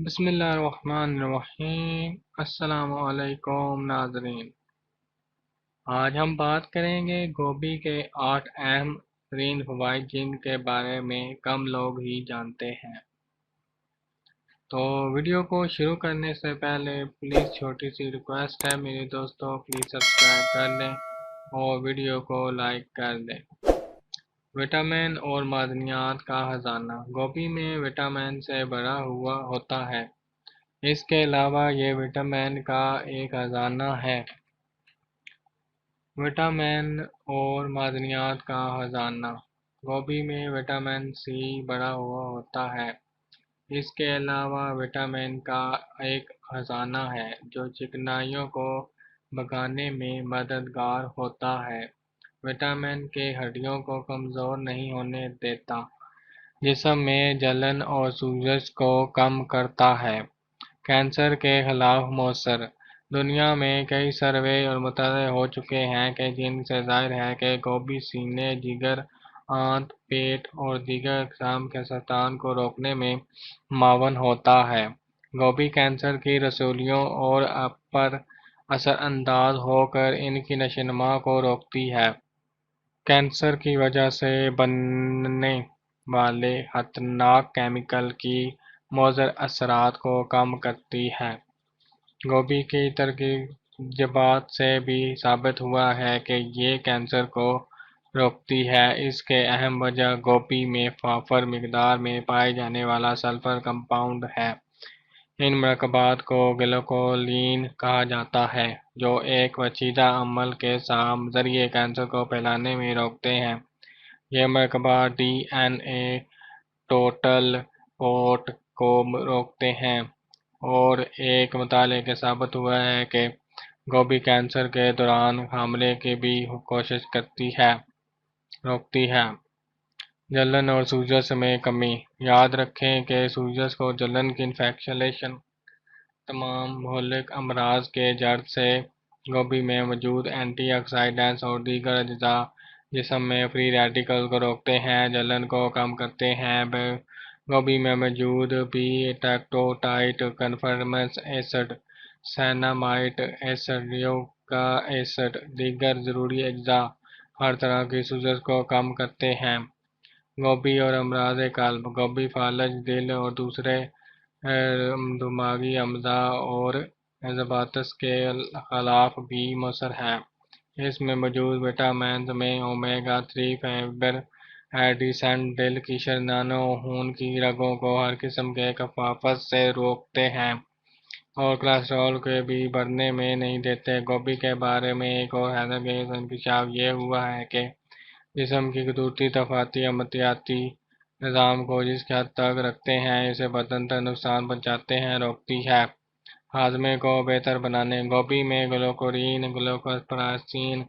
بسم اللہ الرحمن الرحیم۔ السلام علیکم ناظرین، آج ہم بات کریں گے گوبھی کے 8 اہم ترین فوائد جن کے بارے میں کم لوگ ہی جانتے ہیں۔ تو ویڈیو کو شروع کرنے سے پہلے پلیز چھوٹی سی ریکویسٹ ہے میرے دوستوں، پلیز سبسکرائب کر لیں اور ویڈیو کو لائک کر دیں۔ وٹامن اور معدنیات کا خزانہ۔ گوبھی میں وٹامن سے بھرا ہوا ہوتا ہے۔ اس کے علاوہ یہ وٹامن کا ایک خزانہ ہے۔ وٹامن اور معدنیات کا خزانہ۔ گوبھی میں وٹامن سی بھرا ہوا ہوتا ہے۔ اس کے علاوہ وٹامن کا ایک خزانہ ہے جو چکنائیوں کو بھگانے میں مددگار ہوتا ہے۔ وٹامن کے ہڈیوں کو کمزور نہیں ہونے دیتا، جسم میں جلن اور سوجش کو کم کرتا ہے۔ کینسر کے خلاف مؤثر۔ دنیا میں کئی سروے اور مطالعے ہو چکے ہیں کہ جن سے ظاہر ہے کہ گوبھی سینے، جگر، آنت، پیٹ اور دیگر اقسام کے سرطان کو روکنے میں معاون ہوتا ہے۔ گوبھی کینسر کی رسولیوں اور پر اثر انداز ہو کر ان کی نشوونما کو روکتی ہے۔ کینسر کی وجہ سے بننے والے خطرناک کیمیکل کی مضر اثرات کو کم کرتی ہے۔ گوبھی کی ترکیبات سے بھی ثابت ہوا ہے کہ یہ کینسر کو روکتی ہے۔ اس کی اہم وجہ گوبھی میں وافر مقدار میں پائے جانے والا سلفر کمپاؤنڈ ہے۔ ان مرکبات کو گلوکولین کہا جاتا ہے، جو ایک پیچیدہ عمل کے ذریعے کینسر کو پھیلنے میں روکتے ہیں۔ یہ مرکبات ڈی این اے ٹوٹل پورٹ کو روکتے ہیں اور ایک مطالعے کے ثابت ہوا ہے کہ گوبھی کینسر کے دوران حاملے کی بھی کوشش روکتی ہے۔ جلن اور سوجش میں کمی۔ یاد رکھیں کہ سوجش کو جلن کی انفیکشن تمام مہلک امراض کے جڑ سے گوبھی میں موجود اینٹی آکسیڈنٹس اور دیگر اجزاء جسم میں فری ریڈیکل کو روکتے ہیں، جلن کو کم کرتے ہیں۔ گوبھی میں موجود پیٹاکٹوٹائٹ، کنفرمس ایسڈ، سینامائڈ ایسڈ، لیوک ایسڈ، دیگر ضروری اجزاء ہر طرح کی سوزش کو کم کرتے ہیں۔ گوبھی اور امراض قلب۔ گوبھی فالج، دل اور دوسرے دماغی اعضاء اور ذیابیطس کے خلاف بھی مؤثر ہے۔ اس میں موجود وٹامنز میں اومیگا 3 فیٹی ایسڈز دل کی شریانوں اور خون کی رگوں کو ہر قسم کے کثافت سے روکتے ہیں اور کولیسٹرول کو بھی بڑھنے میں نہیں دیتے۔ گوبھی کے بارے میں ایک اور حیرت انگیز انکشاف یہ ہوا ہے کہ جسم کی قدرتی دفاعی عملیاتی نظام کو جس حد تک رکھتے ہیں، اسے بدن تک نقصان پہنچاتے ہیں روکتی ہے۔ ہاضمے کو بہتر بنانے۔ گوبھی میں گلوکورین، گلوکوپراسین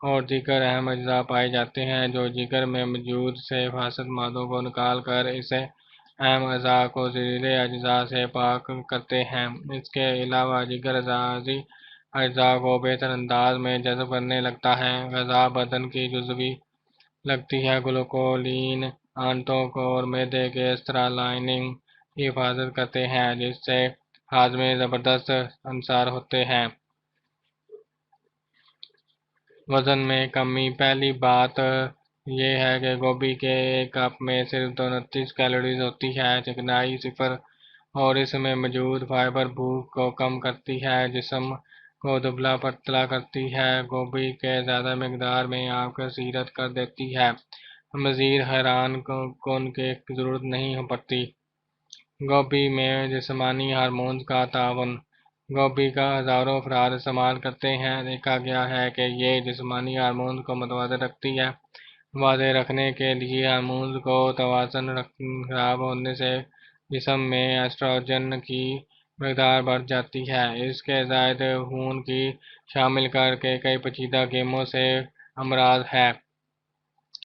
اور دیگر اہم اجزاء پائے جاتے ہیں جو جگر میں موجود سے فاسد مادوں کو نکال کر اسے اہم اعضاء کو زہریلے اجزاء سے پاک کرتے ہیں۔ اس کے علاوہ جگر اعضائی اجزاء کو بہتر انداز میں جذب کرنے لگتا ہے۔ غذا بدن کی جزوی لگتی ہے۔ گلوکولین آنتوں کو اور معدے کے ایسترا لائننگ کی حفاظت کرتے ہیں، جس سے ہاضمے زبردست انحصار ہوتے ہیں۔ وزن میں کمی۔ پہلی بات یہ ہے کہ گوبھی کے ایک کپ میں صرف 229 کیلوریز ہوتی ہے۔ چکنائی 0 اور اس میں موجود فائبر بھوک کو کم کرتی ہے، جسم کو دبلا پتلا کرتی ہے۔ گوبھی کے زیادہ مقدار میں آپ کو سیرت کر دیتی ہے، مزید حیران کن کی ضرورت نہیں پڑتی۔ گوبھی میں جسمانی ہارمونز کا تعاون۔ گوبھی کا ہزاروں افراد استعمال کرتے ہیں۔ دیکھا گیا ہے کہ یہ جسمانی ہارمونز کو متوازن رکھتی ہے۔ واضح رکھنے کے لیے ہارمونز کو توازن خراب ہونے سے جسم میں ایسٹروجن کی مقدار بڑھ جاتی ہے۔ اس کے زائد خون کی شامل کر کے کئی پیچیدہ گیموں سے امراض ہے۔